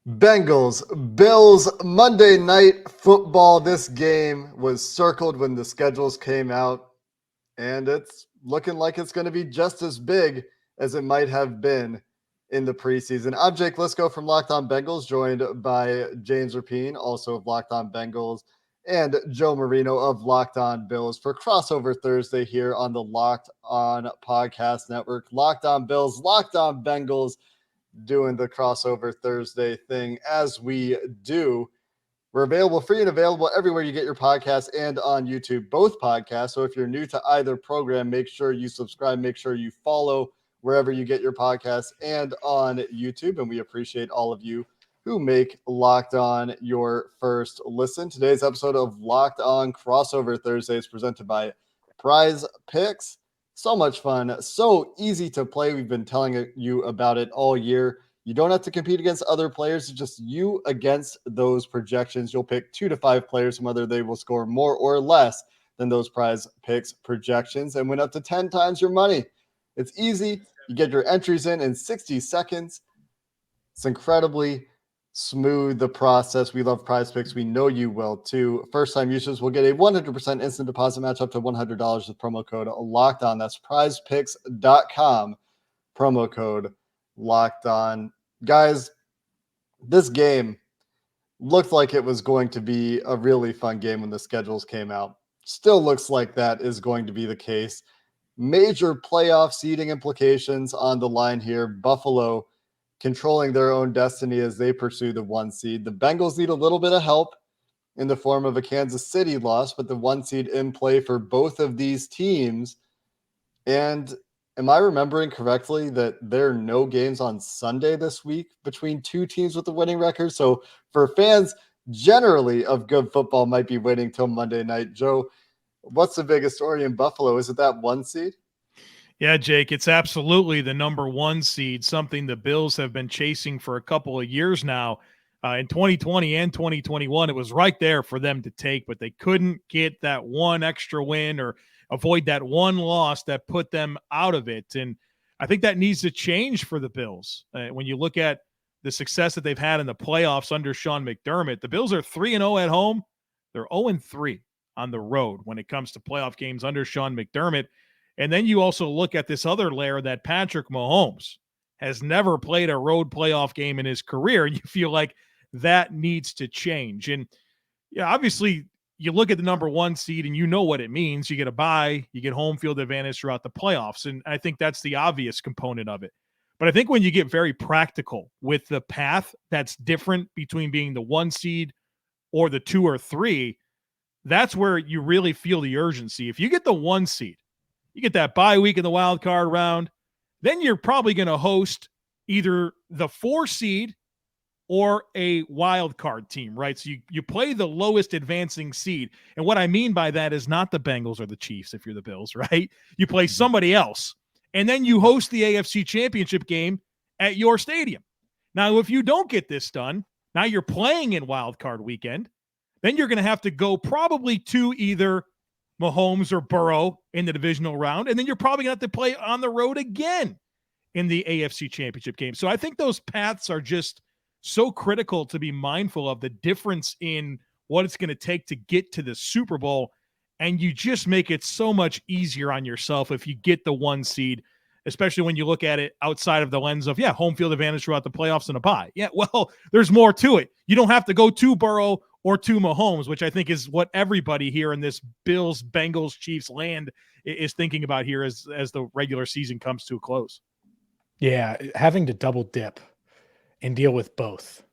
Bengals, Bills, Monday Night Football. This game was circled when the schedules came out, and it's looking like it's going to be just as big as it might have been in the preseason. I'm Jake Liscow from Locked On Bengals, joined by James Rapien, also of Locked On Bengals, and Joe Marino of Locked On Bills for Crossover Thursday here on the Locked On Podcast Network. Locked On Bills, Locked On Bengals, doing the Crossover Thursday thing as we do. We're available free and available everywhere you get your podcasts and on YouTube, both podcasts. So if you're new to either program, make sure you subscribe, make sure you follow wherever you get your podcasts and on YouTube. And we appreciate all of you who make Locked On your first listen. Today's episode of Locked On Crossover Thursday is presented by PrizePicks. So much fun, so easy to play. We've been telling you about it all year. You don't have to compete against other players. It's just you against those projections. You'll pick 2 to 5 players and whether they will score more or less than those PrizePicks projections and win up to 10 times your money. It's easy. You get your entries in 60 seconds. It's incredibly smooth, the process. We love PrizePicks. We know you will too. First-time users will get a 100% instant deposit match up to $100 with promo code LOCKEDON. That's prizepicks.com. Promo code Locked On. Guys, this game looked like it was going to be a really fun game when the schedules came out. Still looks like that is going to be the case. Major playoff seeding implications on the line here. Buffalo controlling their own destiny as they pursue the 1 seed. The Bengals need a little bit of help in the form of a Kansas City loss, but the 1 seed in play for both of these teams. And am I remembering correctly that there are no games on Sunday this week between two teams with a winning record? So for fans generally of good football might be waiting till Monday night. Joe, what's the biggest story in Buffalo? Is it that 1 seed? Yeah, Jake, it's absolutely the number 1 seed, something the Bills have been chasing for a couple of years now. In 2020 and 2021, it was right there for them to take, but they couldn't get that one extra win or avoid that one loss that put them out of it. And I think that needs to change for the Bills. When you look at the success that they've had in the playoffs under Sean McDermott, the Bills are 3-0 at home. They're 0-3 on the road when it comes to playoff games under Sean McDermott. And then you also look at this other layer that Patrick Mahomes has never played a road playoff game in his career. And you feel like that needs to change. And yeah, obviously you look at the number 1 seed and you know what it means. You get a bye, you get home field advantage throughout the playoffs. And I think that's the obvious component of it. But I think when you get very practical with the path that's different between being the 1 seed or the 2 or 3, that's where you really feel the urgency. If you get the 1 seed, you get that bye week in the wild card round, then you're probably going to host either the 4 seed or a wild card team, right? So you play the lowest advancing seed. And what I mean by that is not the Bengals or the Chiefs if you're the Bills, right? You play somebody else. And then you host the AFC Championship game at your stadium. Now, if you don't get this done, now you're playing in wild card weekend, then you're going to have to go probably to either Mahomes or Burrow in the divisional round, and then you're probably going to have to play on the road again in the AFC Championship game. So I think those paths are just so critical to be mindful of, the difference in what it's going to take to get to the Super Bowl, and you just make it so much easier on yourself if you get the 1 seed, especially when you look at it outside of the lens of, home field advantage throughout the playoffs and a bye. Yeah, well, there's more to it. You don't have to go to Burrow or to Mahomes, which I think is what everybody here in this Bills, Bengals, Chiefs land is thinking about here as the regular season comes to a close. Yeah, having to double dip and deal with both,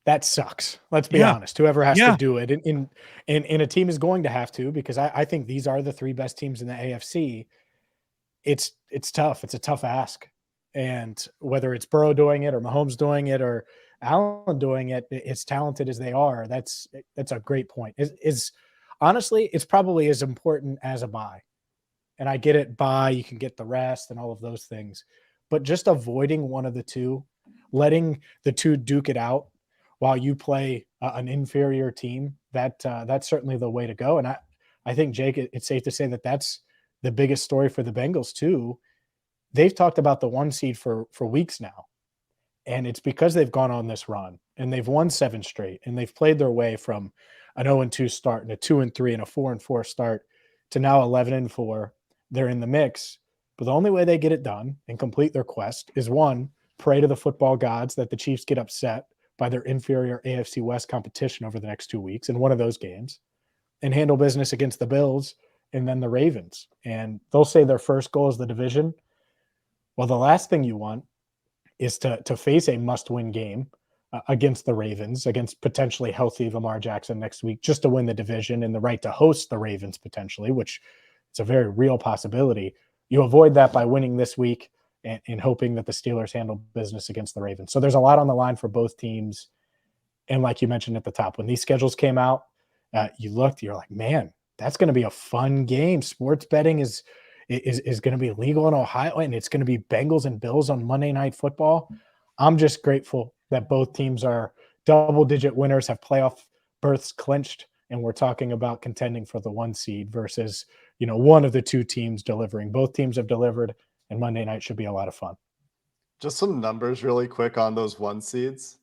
that sucks. Let's be honest. Whoever has to do it, and a team is going to have to, because I think these are the 3 best teams in the AFC. It's tough. It's a tough ask. And whether it's Burrow doing it or Mahomes doing it or Allen doing it, as talented as they are, that's a great point. Honestly, it's probably as important as a bye. And I get it, bye, you can get the rest and all of those things. But just avoiding one of the two, letting the two duke it out while you play an inferior team, that's certainly the way to go. And I think, Jake, it's safe to say that that's the biggest story for the Bengals too. They've talked about the 1 seed for weeks now. And it's because they've gone on this run and they've won 7 straight and they've played their way from an 0-2 start and a 2-3 and a 4-4 start to now 11-4. They're in the mix. But the only way they get it done and complete their quest is, one, pray to the football gods that the Chiefs get upset by their inferior AFC West competition over the next 2 weeks in one of those games, and handle business against the Bills and then the Ravens. And they'll say their first goal is the division. Well, the last thing you want is to face a must-win game against the Ravens, against potentially healthy Lamar Jackson next week, just to win the division and the right to host the Ravens potentially, which it's a very real possibility. You avoid that by winning this week and hoping that the Steelers handle business against the Ravens. So there's a lot on the line for both teams. And like you mentioned at the top, when these schedules came out, you looked, you're like, man, that's going to be a fun game. Sports betting is going to be legal in Ohio, and it's going to be Bengals and Bills on Monday Night Football. I'm just grateful that both teams are double-digit winners, have playoff berths clinched, and we're talking about contending for the 1 seed versus, one of the 2 teams delivering. Both teams have delivered, and Monday night should be a lot of fun. Just some numbers really quick on those 1 seeds.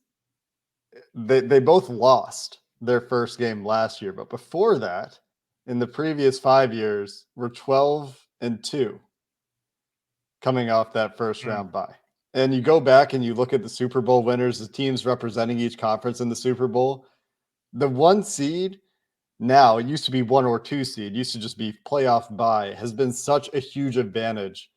They both lost their first game last year, but before that, in the previous 5 years, were 12-2 coming off that first round bye. And you go back and you look at the Super Bowl winners, the teams representing each conference in the Super Bowl. The 1 seed now, it used to be 1 or 2 seed, used to just be playoff bye, has been such a huge advantage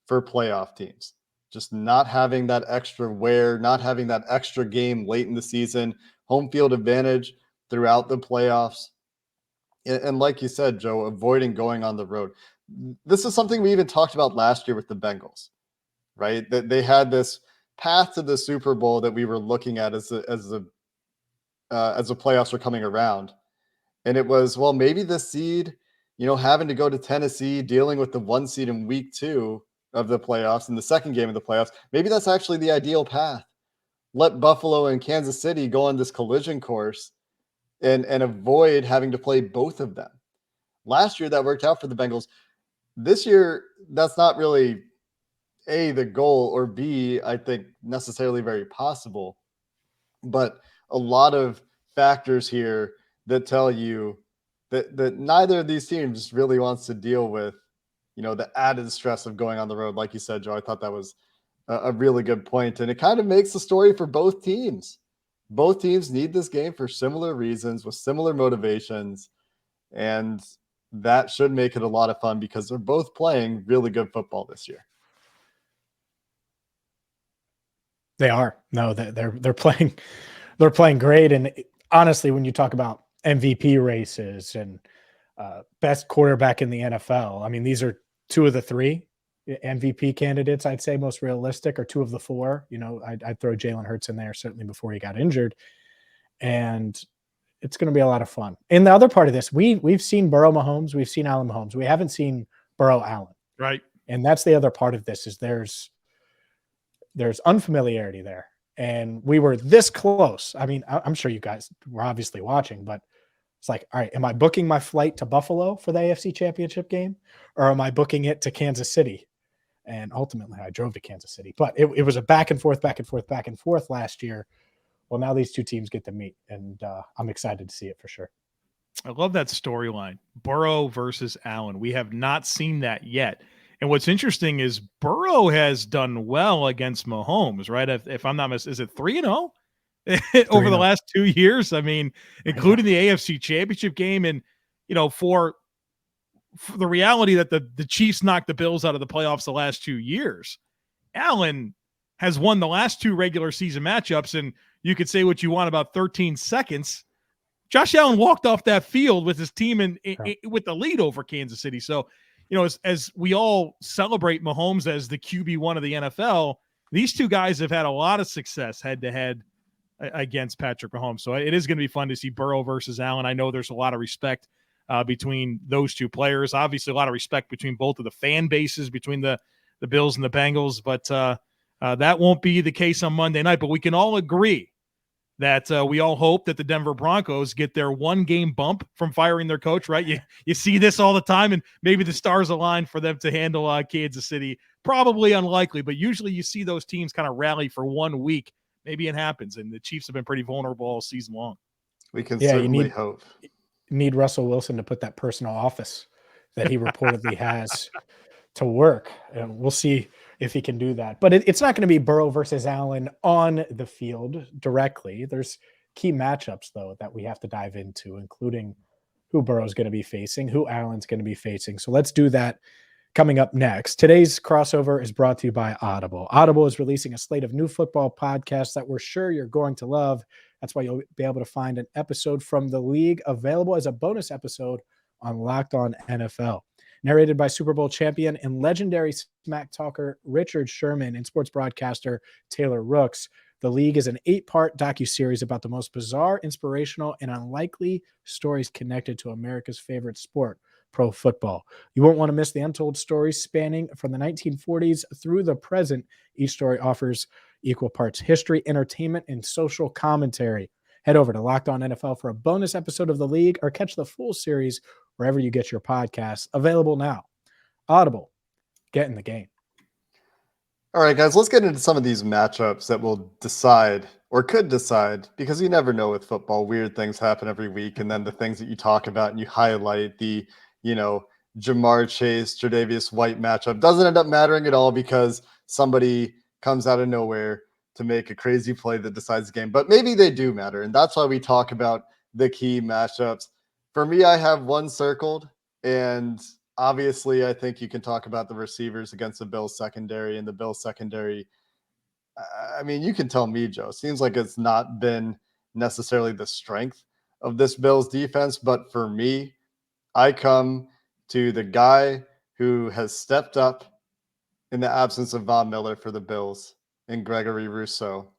for playoff teams. Just not having that extra wear, not having that extra game late in the season, home field advantage throughout the playoffs. And like you said, Joe, avoiding going on the road. This is something we even talked about last year with the Bengals, right? That they had this path to the Super Bowl that we were looking at as the playoffs were coming around. And it was, well, maybe the seed, having to go to Tennessee, dealing with the 1 seed in week 2 of the playoffs and the second game of the playoffs. Maybe that's actually the ideal path. Let Buffalo and Kansas City go on this collision course and avoid having to play both of them. Last year, that worked out for the Bengals. This year, that's not really A, the goal, or B, I think necessarily very possible. But a lot of factors here that tell you that neither of these teams really wants to deal with, the added stress of going on the road. Like you said, Joe, I thought that was a really good point. And it kind of makes the story for both teams. Both teams need this game for similar reasons with similar motivations. And that should make it a lot of fun because they're both playing really good football this year. They are. No, they're playing great. And honestly, when you talk about MVP races and best quarterback in the NFL, I mean, these are 2 of the 3 MVP candidates, I'd say most realistic, or 2 of the 4. I'd throw Jalen Hurts in there certainly before he got injured. And it's going to be a lot of fun. In the other part of this, we've seen Burrow Mahomes, we've seen Allen Mahomes. We haven't seen Burrow Allen. Right. And that's the other part of this is there's unfamiliarity there. And we were this close. I mean, I'm sure you guys were obviously watching, but it's like, all right, am I booking my flight to Buffalo for the AFC Championship game, or am I booking it to Kansas City? And ultimately, I drove to Kansas City. But it was a back and forth last year. Well, now these 2 teams get to meet, and I'm excited to see it for sure. I love that storyline, Burrow versus Allen. We have not seen that yet. And what's interesting is Burrow has done well against Mahomes, right? If I'm not mistaken, is it 3-0 over the last 2 years? I mean, including the AFC Championship game. And, for the reality that the Chiefs knocked the Bills out of the playoffs the last 2 years, Allen has won the last 2 regular season matchups. And you could say what you want about 13 seconds. Josh Allen walked off that field with his team with the lead over Kansas City. So, as we all celebrate Mahomes as the QB1 of the NFL, these 2 guys have had a lot of success head-to-head against Patrick Mahomes. So it is going to be fun to see Burrow versus Allen. I know there's a lot of respect between those 2 players. Obviously, a lot of respect between both of the fan bases, between the Bills and the Bengals. But that won't be the case on Monday night. But we can all agree that we all hope that the Denver Broncos get their 1-game bump from firing their coach, right? You see this all the time, and maybe the stars align for them to handle Kansas City. Probably unlikely, but usually you see those teams kind of rally for 1 week. Maybe it happens, and the Chiefs have been pretty vulnerable all season long. We can certainly hope. Need Russell Wilson to put that personal office that he reportedly has to work. And we'll see if he can do that. But it's not going to be Burrow versus Allen on the field directly. There's key matchups, though, that we have to dive into, including who Burrow's going to be facing, who Allen's going to be facing. So let's do that coming up next. Today's crossover is brought to you by Audible. Audible is releasing a slate of new football podcasts that we're sure you're going to love. That's why you'll be able to find an episode from the league available as a bonus episode on Locked On NFL. Narrated by Super Bowl champion and legendary smack talker Richard Sherman and sports broadcaster Taylor Rooks. The League is an 8-part docuseries about the most bizarre, inspirational, and unlikely stories connected to America's favorite sport, pro football. You won't want to miss the untold stories spanning from the 1940s through the present. Each story offers equal parts history, entertainment, and social commentary. Head over to Locked On NFL for a bonus episode of The League or catch the full series wherever you get your podcasts. Available now. Audible. Get in the game. All right, guys, let's get into some of these matchups that will decide or could decide, because you never know with football. Weird things happen every week, and then the things that you talk about and you highlight, the, Jamar Chase, Tre'Davious White matchup doesn't end up mattering at all because somebody comes out of nowhere to make a crazy play that decides the game. But maybe they do matter, and that's why we talk about the key matchups. For me, I have one circled, and obviously I think you can talk about the receivers against the Bills secondary, and the Bills secondary, I mean, you can tell me, Joe, seems like it's not been necessarily the strength of this Bills defense, but for me, I come to the guy who has stepped up in the absence of Von Miller for the Bills and Gregory Rousseau.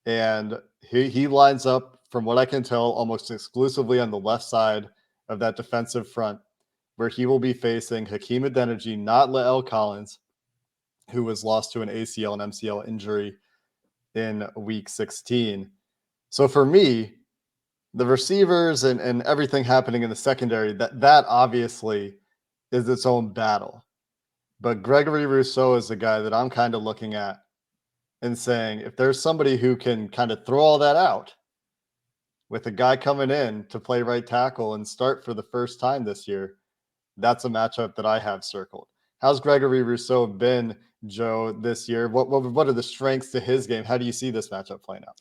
And he lines up, from what I can tell, almost exclusively on the left side of that defensive front, where he will be facing Hakeem Adeniji, not Lael Collins, who was lost to an ACL and MCL injury in week 16. So for me, the receivers and everything happening in the secondary, that obviously is its own battle. But Gregory Rousseau is the guy that I'm kind of looking at and saying, if there's somebody who can kind of throw all that out with a guy coming in to play right tackle and start for the first time this year, that's a matchup that I have circled. How's Gregory Rousseau been, Joe, this year? What are the strengths to his game? How do you see this matchup playing out?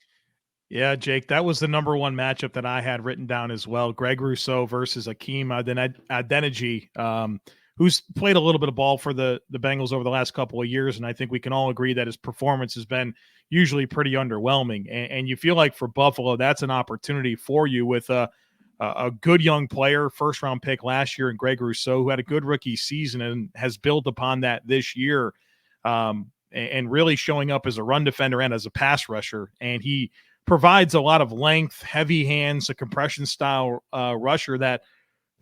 Yeah, Jake, that was the number one matchup that I had written down as well. Greg Rousseau versus Hakeem Adeniji, who's played a little bit of ball for the Bengals over the last couple of years, and I think we can all agree that his performance has been usually pretty underwhelming. And you feel like for Buffalo, that's an opportunity for you with a good young player, first-round pick last year, and Greg Rousseau, who had a good rookie season and has built upon that this year, and really showing up as a run defender and as a pass rusher. And he provides a lot of length, heavy hands, a compression-style rusher that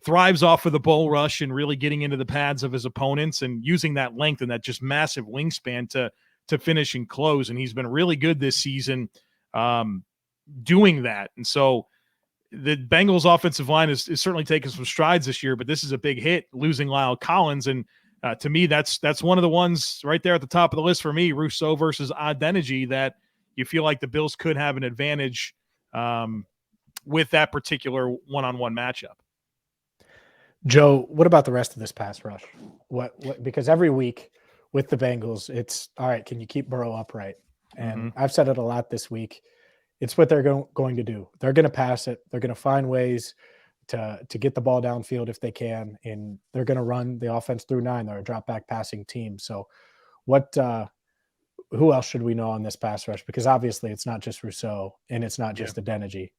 thrives off of the bull rush and really getting into the pads of his opponents and using that length and that just massive wingspan to finish and close. And he's been really good this season doing that. And so the Bengals offensive line is certainly taking some strides this year, but this is a big hit, losing Lael Collins. And to me, that's one of the ones right there at the top of the list for me, Rousseau versus Adeniji, that you feel like the Bills could have an advantage with that particular one-on-one matchup. Joe, what about the rest of this pass rush? What because every week with the Bengals, it's all right, can you keep Burrow upright? And I've said it a lot this week. It's what they're going to do. They're going to pass it. They're going to find ways to get the ball downfield if they can, and they're going to run the offense through 9. They're a drop back passing team. So who else should we know on this pass rush? Because obviously it's not just Rousseau and it's not just Adeniji.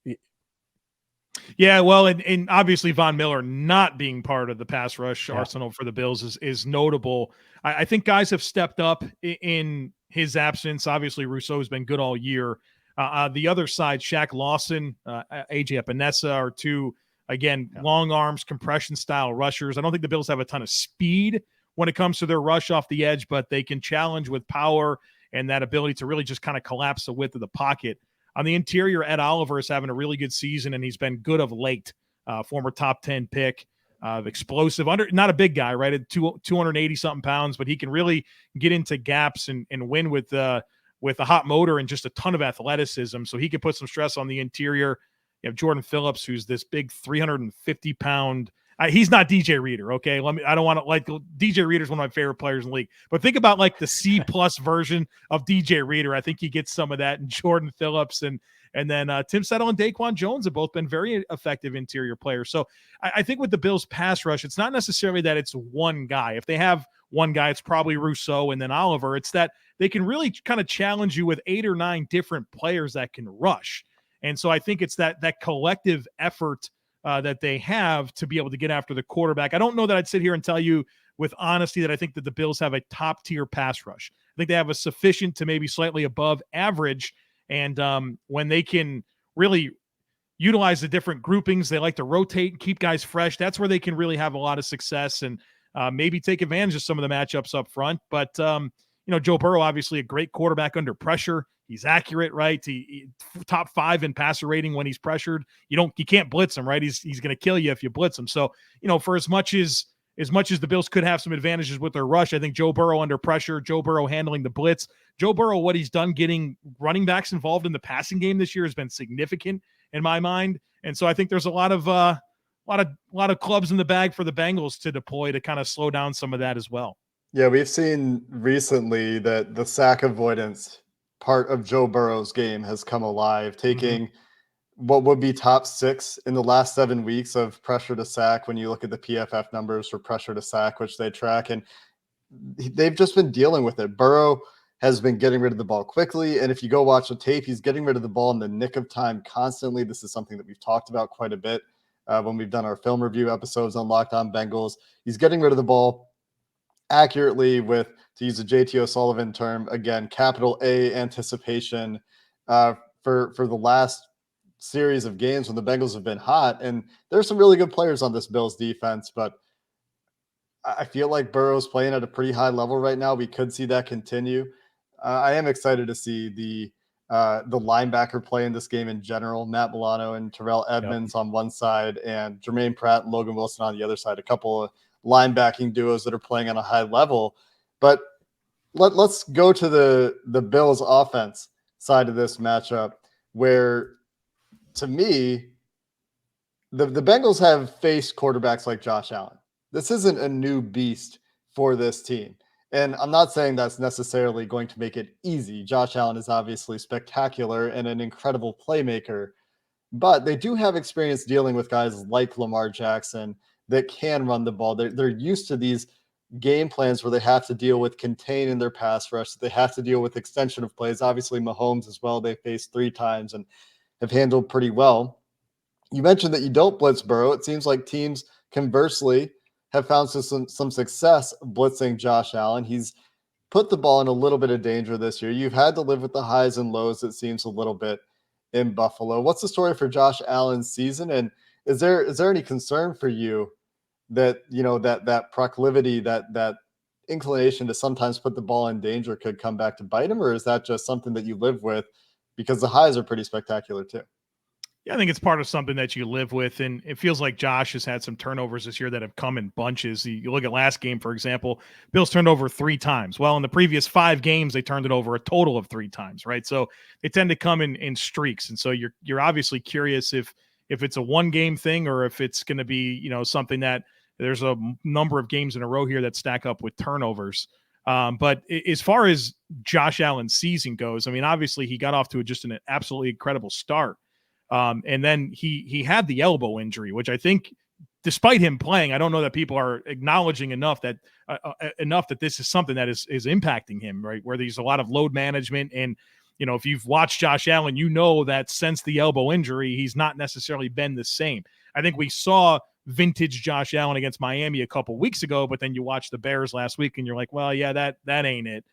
Yeah, well, and obviously Von Miller not being part of the pass rush arsenal for the Bills is notable. I think guys have stepped up in his absence. Obviously, Rousseau has been good all year. The other side, Shaq Lawson, AJ Epinesa are two, again, long arms, compression-style rushers. I don't think the Bills have a ton of speed when it comes to their rush off the edge, but they can challenge with power and that ability to really just kind of collapse the width of the pocket. On the interior, Ed Oliver is having a really good season, and he's been good of late. Former top 10 pick, explosive, not a big guy, right, at 280-something pounds, but he can really get into gaps and win with a hot motor and just a ton of athleticism. So he can put some stress on the interior. You have Jordan Phillips, who's this big 350-pound. He's not DJ Reader, okay? I don't want to, like, DJ Reader's one of my favorite players in the league, but think about like the C+ version of DJ Reader. I think he gets some of that. And Jordan Phillips and then Tim Settle and Daquan Jones have both been very effective interior players. So I think with the Bills pass rush, it's not necessarily that it's one guy. If they have one guy, it's probably Rousseau and then Oliver. It's that they can really kind of challenge you with 8 or 9 different players that can rush. And so I think it's that collective effort that they have to be able to get after the quarterback. I don't know that I'd sit here and tell you with honesty that I think that the Bills have a top tier pass rush. I think they have a sufficient to maybe slightly above average. And when they can really utilize the different groupings, they like to rotate and keep guys fresh. That's where they can really have a lot of success and maybe take advantage of some of the matchups up front. But, Joe Burrow, obviously a great quarterback under pressure. He's accurate, right? He top 5 in passer rating when he's pressured. You can't blitz him, right? He's going to kill you if you blitz him. So, for as much as the Bills could have some advantages with their rush, I think Joe Burrow under pressure, Joe Burrow handling the blitz, Joe Burrow, what he's done getting running backs involved in the passing game this year has been significant in my mind. And so I think there's a lot of clubs in the bag for the Bengals to deploy to kind of slow down some of that as well. Yeah, we've seen recently that the sack avoidance part of Joe Burrow's game has come alive, taking what would be top 6 in the last 7 weeks of pressure to sack when you look at the PFF numbers for pressure to sack, which they track, and they've just been dealing with it. Burrow has been getting rid of the ball quickly, and if you go watch the tape, he's getting rid of the ball in the nick of time constantly. This is something that we've talked about quite a bit when we've done our film review episodes on Locked On Bengals. He's getting rid of the ball accurately with, to use a JT O'Sullivan term, again, capital A anticipation for the last series of games when the Bengals have been hot. And there's some really good players on this Bills defense, but I feel like Burrow's playing at a pretty high level right now. We could see that continue. I am excited to see the linebacker play in this game in general. Matt Milano and Terrell Edmonds on one side and Jermaine Pratt and Logan Wilson on the other side. A couple of linebacking duos that are playing on a high level. But let's go to the Bills offense side of this matchup, where to me, the Bengals have faced quarterbacks like Josh Allen. This isn't a new beast for this team. And I'm not saying that's necessarily going to make it easy. Josh Allen is obviously spectacular and an incredible playmaker, but they do have experience dealing with guys like Lamar Jackson that can run the ball. They're used to these game plans where they have to deal with containing their pass rush. They have to deal with extension of plays. Obviously, Mahomes as well, they faced 3 times and have handled pretty well. You mentioned that you don't blitz Burrow. It seems like teams, conversely, have found some success blitzing Josh Allen. He's put the ball in a little bit of danger this year. You've had to live with the highs and lows, it seems, a little bit in Buffalo. What's the story for Josh Allen's season? And is there any concern for you that, that proclivity, that inclination to sometimes put the ball in danger could come back to bite him? Or is that just something that you live with because the highs are pretty spectacular too? Yeah, I think it's part of something that you live with, and it feels like Josh has had some turnovers this year that have come in bunches. You look at last game, for example, Bills turned over 3 times. Well, in the previous 5 games, they turned it over a total of 3 times, right? So they tend to come in streaks, and so you're obviously curious if it's a one-game thing or if it's going to be something that there's a number of games in a row here that stack up with turnovers. But as far as Josh Allen's season goes, I mean, obviously he got off to just an absolutely incredible start. And then he had the elbow injury, which I think, despite him playing, I don't know that people are acknowledging enough that this is something that is impacting him, right? Where there's a lot of load management. And, if you've watched Josh Allen, that since the elbow injury, he's not necessarily been the same. I think we saw vintage Josh Allen against Miami a couple weeks ago, but then you watch the Bears last week and you're like, well, yeah, that ain't it.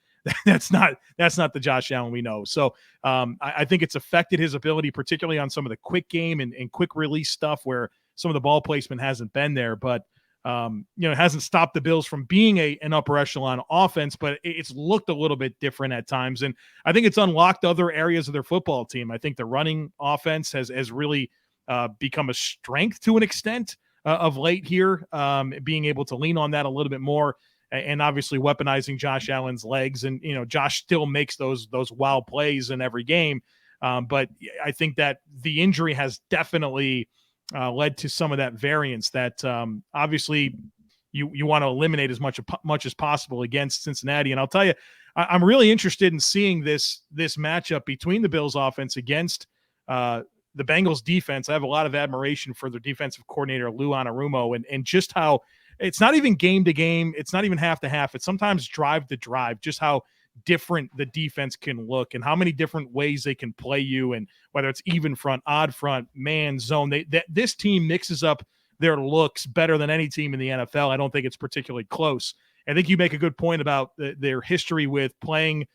That's not the Josh Allen we know. So I think it's affected his ability, particularly on some of the quick game and quick release stuff where some of the ball placement hasn't been there. But It hasn't stopped the Bills from being an upper echelon offense, but it's looked a little bit different at times. And I think it's unlocked other areas of their football team. I think the running offense has really become a strength to an extent of late here, being able to lean on that a little bit more, and obviously weaponizing Josh Allen's legs. And, Josh still makes those wild plays in every game. But I think that the injury has definitely led to some of that variance that obviously you want to eliminate as much as possible against Cincinnati. And I'll tell you, I'm really interested in seeing this matchup between the Bills offense against the Bengals defense. I have a lot of admiration for their defensive coordinator, Lou Anarumo, and just how it's not even game to game. It's not even half to half. It's sometimes drive to drive, just how different the defense can look and how many different ways they can play you. And whether it's even front, odd front, man, zone, this team mixes up their looks better than any team in the NFL. I don't think it's particularly close. I think you make a good point about their history with playing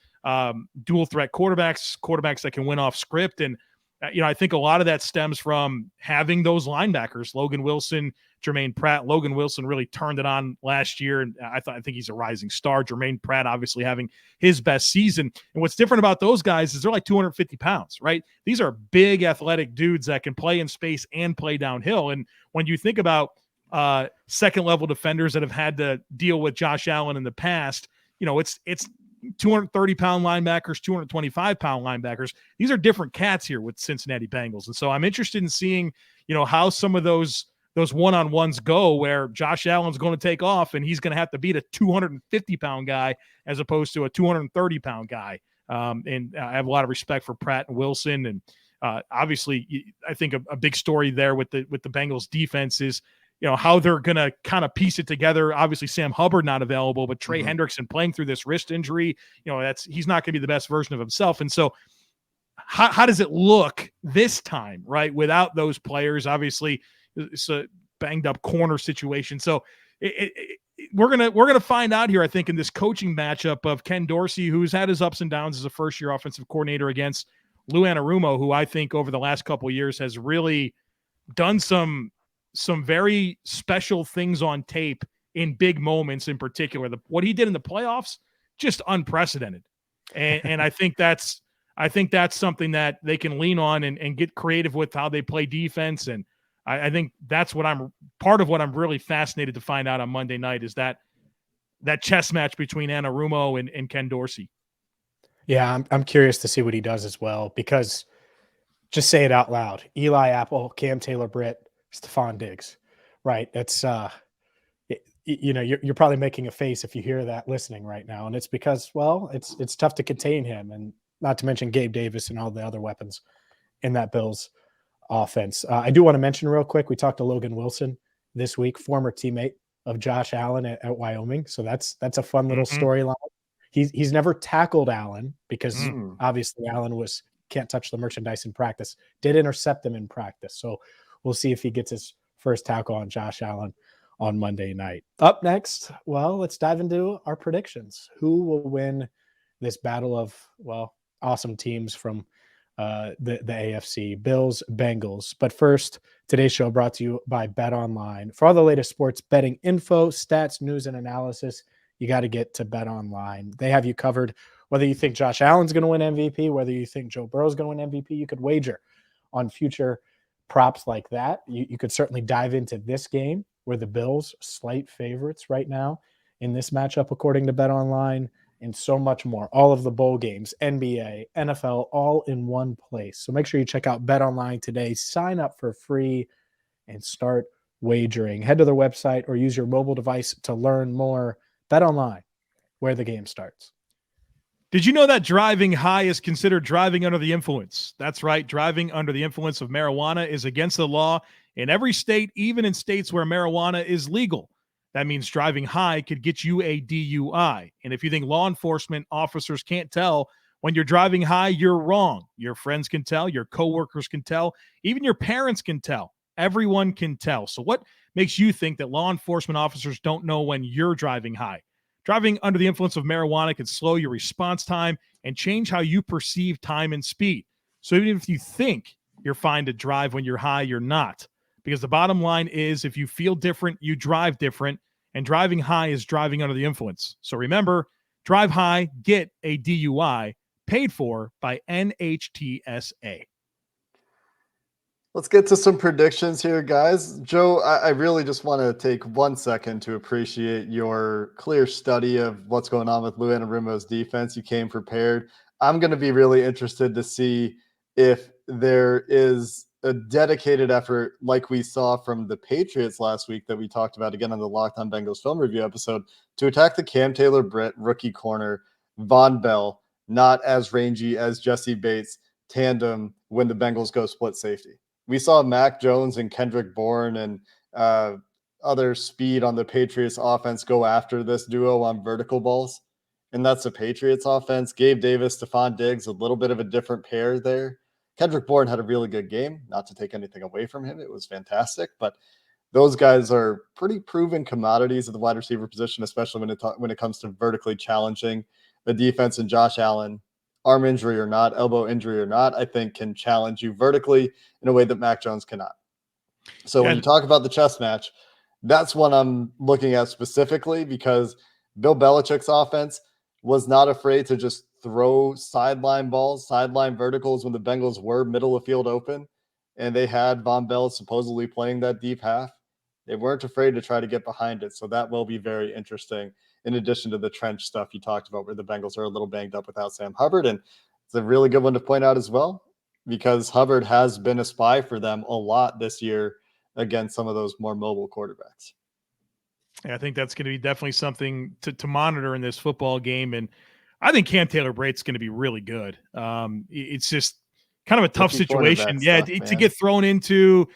dual threat quarterbacks that can win off script. And, I think a lot of that stems from having those linebackers, Logan Wilson, Jermaine Pratt. Logan Wilson really turned it on last year, and I think he's a rising star. Jermaine Pratt obviously having his best season. And what's different about those guys is they're like 250 pounds, right? These are big athletic dudes that can play in space and play downhill. And when you think about second-level defenders that have had to deal with Josh Allen in the past, it's 230-pound linebackers, 225-pound linebackers. These are different cats here with Cincinnati Bengals. And so I'm interested in seeing, how some of those one-on-ones go, where Josh Allen's going to take off and he's going to have to beat a 250-pound guy as opposed to a 230-pound guy. And I have a lot of respect for Pratt and Wilson. And obviously, I think a big story there with the Bengals defense is, how they're going to kind of piece it together. Obviously, Sam Hubbard not available, but Trey Hendrickson playing through this wrist injury, he's not going to be the best version of himself. And so how does it look this time, right? Without those players, obviously it's a banged up corner situation. So we're going to find out here, I think, in this coaching matchup of Ken Dorsey, who's had his ups and downs as a first-year offensive coordinator, against Lou Anarumo, who I think over the last couple of years has really done some very special things on tape in big moments. In particular, what he did in the playoffs, just unprecedented. And I think that's something that they can lean on and get creative with how they play defense. And I think that's part of what I'm really fascinated to find out on Monday night is that chess match between Anarumo and Ken Dorsey. Yeah, I'm curious to see what he does as well, because just say it out loud: Eli Apple, Cam Taylor-Britt, Stephon Diggs, right? That's you're probably making a face if you hear that listening right now, and it's because, well, it's tough to contain him, and not to mention Gabe Davis and all the other weapons in that Bills offense. I do want to mention real quick, we talked to Logan Wilson this week, former teammate of Josh Allen at Wyoming, so that's a fun little storyline. He's never tackled Allen because obviously Allen can't touch the merchandise in practice. Did intercept him in practice, so we'll see if he gets his first tackle on Josh Allen on Monday night. Up next, well, let's dive into our predictions. Who will win this battle of, well, awesome teams from the AFC, Bills, Bengals. But first, today's show brought to you by BetOnline. For all the latest sports betting info, stats, news, and analysis, you got to get to BetOnline. They have you covered. Whether you think Josh Allen's going to win MVP, whether you think Joe Burrow's going to win MVP, you could wager on future props like that. You could certainly dive into this game where the Bills slight favorites right now in this matchup, according to BetOnline, and so much more. All of the bowl games, NBA, NFL, all in one place. So make sure you check out BetOnline today. Sign up for free and start wagering. Head to their website or use your mobile device to learn more. BetOnline, where the game starts. Did you know that driving high is considered driving under the influence? That's right. Driving under the influence of marijuana is against the law in every state, even in states where marijuana is legal. That means driving high could get you a DUI. And if you think law enforcement officers can't tell when you're driving high, you're wrong. Your friends can tell, your coworkers can tell, even your parents can tell. Everyone can tell. So what makes you think that law enforcement officers don't know when you're driving high? Driving under the influence of marijuana can slow your response time and change how you perceive time and speed. So even if you think you're fine to drive when you're high, you're not. because the bottom line is if you feel different, you drive different, and driving high is driving under the influence. So remember, drive high, get a DUI, paid for by NHTSA. Let's get to some predictions here, guys. Joe, I really just want to take 1 second to appreciate your clear study of what's going on with Lou Anarumo's defense. You came prepared. I'm going to be really interested to see if there is a dedicated effort like we saw from the Patriots last week that we talked about again on the Locked On Bengals film review episode to attack the Cam Taylor-Britt rookie corner, Von Bell, not as rangy as Jesse Bates tandem when the Bengals go split safety. We saw Mac Jones and Kendrick Bourne and other speed on the Patriots offense go after this duo on vertical balls. And that's the Patriots offense. Gabe Davis, Stephon Diggs, a little bit of a different pair there. Kendrick Bourne had a really good game, not to take anything away from him. It was fantastic, but those guys are pretty proven commodities at the wide receiver position, especially when it comes to vertically challenging the defense. And Josh Allen, arm injury or not, elbow injury or not, I think can challenge you vertically in a way that Mac Jones cannot. So when you talk about the chess match, that's what I'm looking at specifically because Bill Belichick's offense was not afraid to just throw sideline balls, sideline verticals when the Bengals were middle of field open, and they had Von Bell supposedly playing that deep half. They weren't afraid to try to get behind it, so that will be very interesting in addition to the trench stuff you talked about where the Bengals are a little banged up without Sam Hubbard. And it's a really good one to point out as well because Hubbard has been a spy for them a lot this year against some of those more mobile quarterbacks. I think that's going to be definitely something to monitor in this football game. And I think Cam Taylor-Britt's going to be really good. It's just kind of a tough situation. Yeah, to get thrown into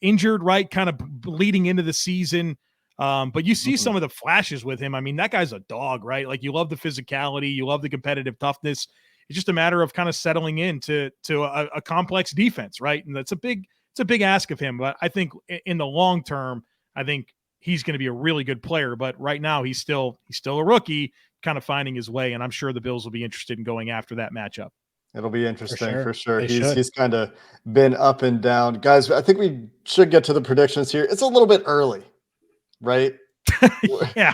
injured, right, kind of leading into the season. But you see some of the flashes with him. I mean, that guy's a dog, right? Like you love the physicality, you love the competitive toughness. It's just a matter of kind of settling into a complex defense, right? And it's a big ask of him. But I think in the long term, I think he's going to be a really good player. But right now, he's still a rookie, kind of finding his way. And I'm sure the Bills will be interested in going after that matchup. It'll be interesting for sure. He's kind of been up and down. Guys, I think we should get to the predictions here. It's a little bit early, right? Yeah.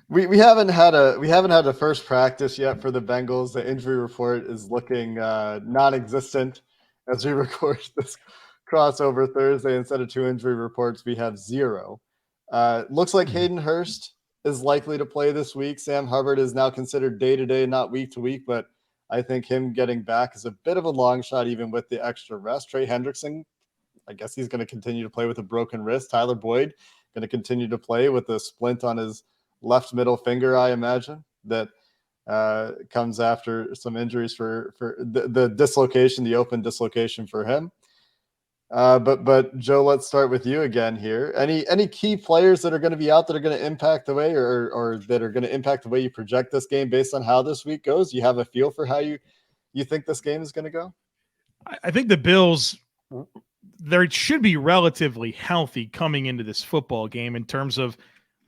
We haven't had a first practice yet for the Bengals. The injury report is looking non-existent as we record this crossover Thursday. Instead of 2 injury reports, we have 0. Looks like Hayden Hurst is likely to play this week. Sam Hubbard is now considered day-to-day, not week-to-week, but I think him getting back is a bit of a long shot, even with the extra rest. Trey Hendrickson, I guess he's going to continue to play with a broken wrist. Tyler Boyd going to continue to play with a splint on his left middle finger, I imagine, that comes after some injuries for the dislocation, the open dislocation for him. But Joe, let's start with you again here. Any key players that are going to be out that are going to impact the way or that are going to impact the way you project this game based on how this week goes? You have a feel for how you think this game is going to go? I think the Bills, they should be relatively healthy coming into this football game in terms of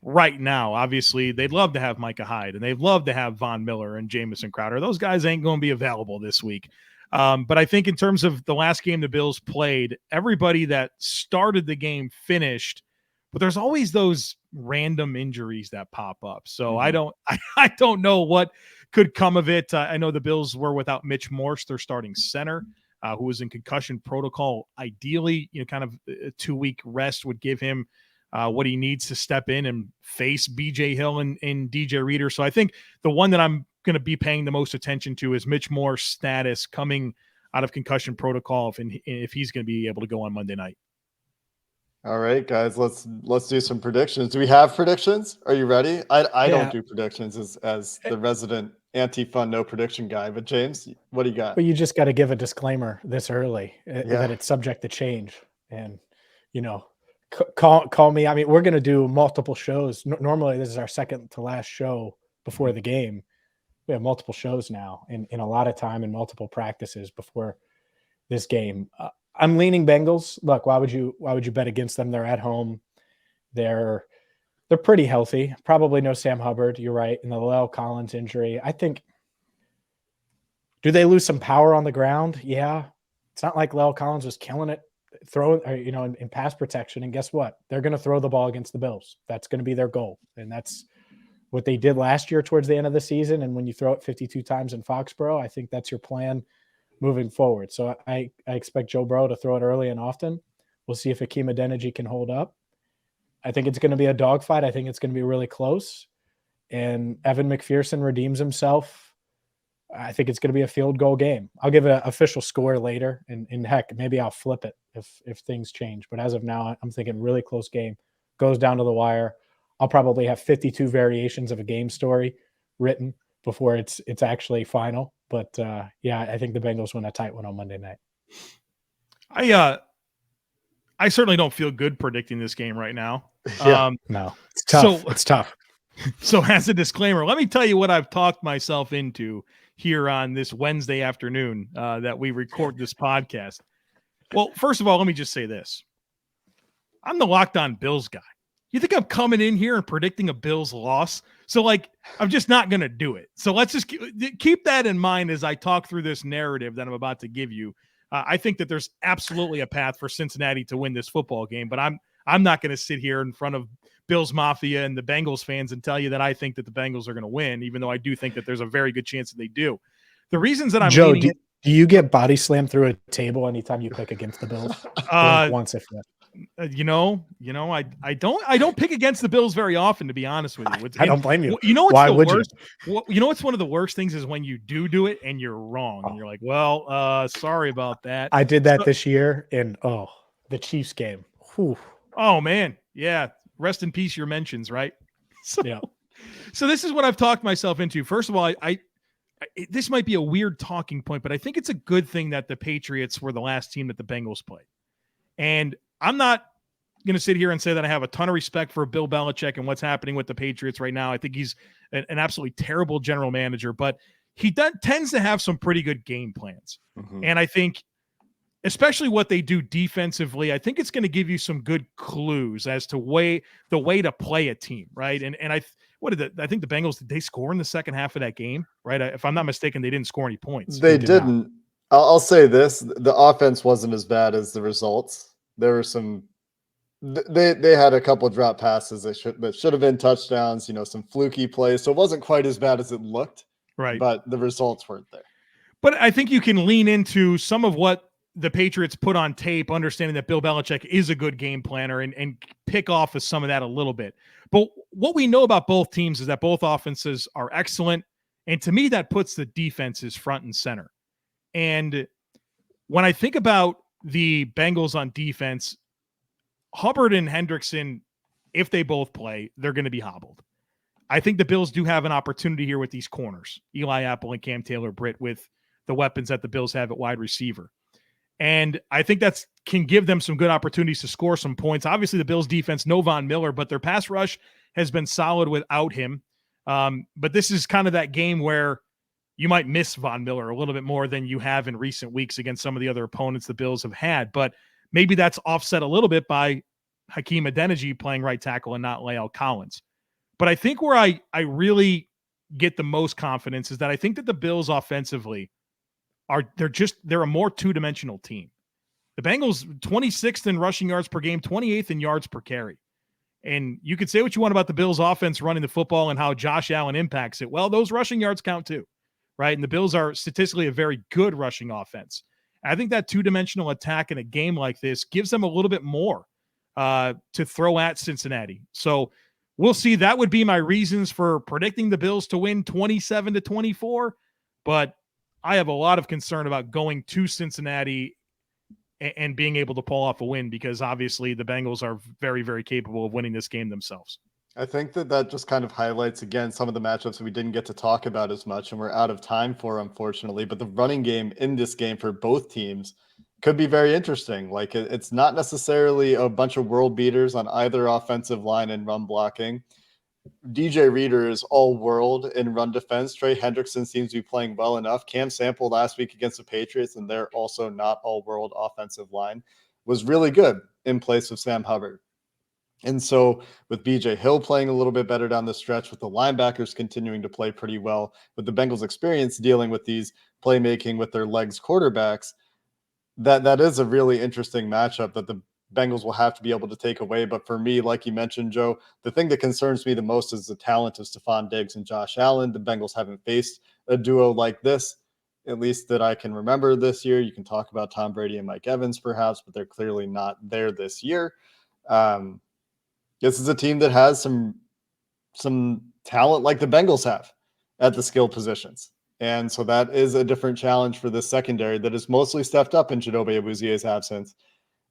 right now. Obviously, they'd love to have Micah Hyde and they'd love to have Von Miller and Jamison Crowder. Those guys ain't going to be available this week. But I think in terms of the last game the Bills played, everybody that started the game finished, but there's always those random injuries that pop up. So I don't know what could come of it. I know the Bills were without Mitch Morse, their starting center, who was in concussion protocol. Ideally, kind of a 2-week rest would give him what he needs to step in and face BJ Hill and DJ Reader. So I think the one that I'm going to be paying the most attention to is Mitch Moore's status coming out of concussion protocol if he's going to be able to go on Monday night. All right, guys, let's do some predictions. Do we have predictions? Are you ready? I don't do predictions as the resident anti-fun no prediction guy, but James, what do you got? Well, you just got to give a disclaimer this early that it's subject to change, and call me. I mean, we're going to do multiple shows. Normally, this is our second to last show before the game. We have multiple shows now in a lot of time and multiple practices before this game. I'm leaning Bengals. Look, why would you bet against them? They're at home. They're pretty healthy. Probably no Sam Hubbard. You're right. And the La'el Collins injury. I think, do they lose some power on the ground? Yeah. It's not like La'el Collins was killing it in pass protection. And guess what? They're going to throw the ball against the Bills. That's going to be their goal. And that's what they did last year towards the end of the season. And when you throw it 52 times in Foxborough, I think that's your plan moving forward. So I expect Joe Burrow to throw it early and often. We'll see if Hakeem Adeniji can hold up. I think it's going to be a dogfight. I think it's going to be really close. And Evan McPherson redeems himself. I think it's going to be a field goal game. I'll give an official score later, and heck, maybe I'll flip it if things change. But as of now, I'm thinking really close game. Goes down to the wire. I'll probably have 52 variations of a game story written before it's actually final. But I think the Bengals win a tight one on Monday night. I certainly don't feel good predicting this game right now. No, it's tough. It's tough. So as a disclaimer, let me tell you what I've talked myself into here on this Wednesday afternoon that we record this podcast. Well, first of all, let me just say this. I'm the Locked On Bills guy. You think I'm coming in here and predicting a Bills loss? So, I'm just not going to do it. So let's just keep that in mind as I talk through this narrative that I'm about to give you. I think that there's absolutely a path for Cincinnati to win this football game, but I'm not going to sit here in front of Bills Mafia and the Bengals fans and tell you that I think that the Bengals are going to win, even though I do think that there's a very good chance that they do. The reasons that I'm Joe, do you get body slammed through a table anytime you pick against the Bills? Once, if not. I don't pick against the Bills very often, to be honest with you. I don't blame you. You know what's Why the would worst? You know what's one of the worst things is when you do it and you're wrong, and you're like, well, sorry about that. I did that this year in the Chiefs game. Whew. Oh man, yeah. Rest in peace, your mentions, right? So this is what I've talked myself into. First of all, this might be a weird talking point, but I think it's a good thing that the Patriots were the last team that the Bengals played. And I'm not going to sit here and say that I have a ton of respect for Bill Belichick and what's happening with the Patriots right now. I think he's an absolutely terrible general manager, but he tends to have some pretty good game plans. Mm-hmm. And I think, especially what they do defensively, I think it's going to give you some good clues as to the way to play a team, right? And I think the Bengals, did they score in the second half of that game, right? If I'm not mistaken, they didn't score any points. They didn't. I'll say this: the offense wasn't as bad as the results. There were some. They had a couple of drop passes that should have been touchdowns. Some fluky plays, so it wasn't quite as bad as it looked. Right, but the results weren't there. But I think you can lean into some of what the Patriots put on tape, understanding that Bill Belichick is a good game planner, and pick off of some of that a little bit. But what we know about both teams is that both offenses are excellent. And to me, that puts the defenses front and center. And when I think about the Bengals on defense, Hubbard and Hendrickson, if they both play, they're going to be hobbled. I think the Bills do have an opportunity here with these corners, Eli Apple and Cam Taylor-Britt, with the weapons that the Bills have at wide receiver. And I think that can give them some good opportunities to score some points. Obviously, the Bills defense, no Von Miller, but their pass rush has been solid without him. But this is kind of that game where you might miss Von Miller a little bit more than you have in recent weeks against some of the other opponents the Bills have had. But maybe that's offset a little bit by Hakeem Adeniji playing right tackle and not La'el Collins. But I think where I really get the most confidence is that I think that the Bills offensively they're a more two-dimensional team. The Bengals 26th in rushing yards per game, 28th in yards per carry. And you could say what you want about the Bills offense running the football and how Josh Allen impacts it. Well, those rushing yards count too, right? And the Bills are statistically a very good rushing offense. I think that two-dimensional attack in a game like this gives them a little bit more to throw at Cincinnati. So we'll see. That would be my reasons for predicting the Bills to win 27-24. But I have a lot of concern about going to Cincinnati and being able to pull off a win, because obviously the Bengals are very, very capable of winning this game themselves. I think that just kind of highlights, again, some of the matchups we didn't get to talk about as much and we're out of time for, unfortunately. But the running game in this game for both teams could be very interesting. Like, it's not necessarily a bunch of world beaters on either offensive line and run blocking. DJ Reader is all world in run defense. Trey Hendrickson seems to be playing well enough. Cam Sample last week against the Patriots, and they're also not all world offensive line, was really good in place of Sam Hubbard. And so with BJ Hill playing a little bit better down the stretch, with the linebackers continuing to play pretty well, with the Bengals experience dealing with these playmaking with their legs quarterbacks, That is a really interesting matchup that the Bengals will have to be able to take away. But for me, like you mentioned, Joe, the thing that concerns me the most is the talent of Stephon Diggs and Josh Allen. The Bengals haven't faced a duo like this, at least that I can remember this year. You can talk about Tom Brady and Mike Evans, perhaps, but they're clearly not there this year. Um, this is a team that has some talent like the Bengals have at the skill positions. And so that is a different challenge for this secondary that is mostly stepped up in Chidobe Awuzie's absence,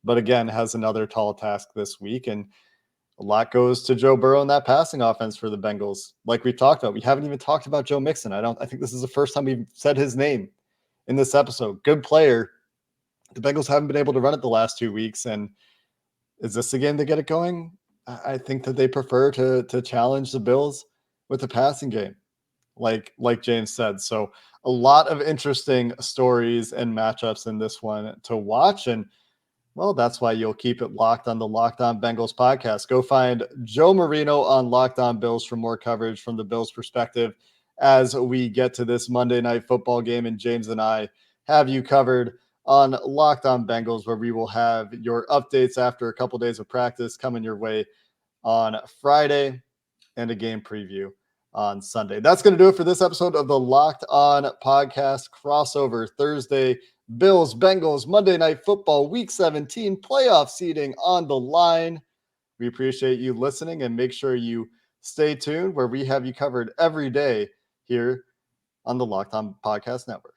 but again, has another tall task this week. And a lot goes to Joe Burrow in that passing offense for the Bengals. Like we've talked about, we haven't even talked about Joe Mixon. I think this is the first time we've said his name in this episode. Good player. The Bengals haven't been able to run it the last 2 weeks. And is this the game to get it going? I think that they prefer to challenge the Bills with the passing game, like James said. So a lot of interesting stories and matchups in this one to watch. And well, that's why you'll keep it locked on the Locked On Bengals podcast. Go find Joe Marino on Locked On Bills for more coverage from the Bills' perspective as we get to this Monday Night Football game. And James and I have you covered on Locked On Bengals, where we will have your updates after a couple days of practice coming your way on Friday and a game preview on Sunday. That's going to do it for this episode of the Locked On Podcast crossover Thursday. Bills, Bengals, Monday Night Football, Week 17, playoff seeding on the line. We appreciate you listening, and make sure you stay tuned where we have you covered every day here on the Locked On Podcast Network.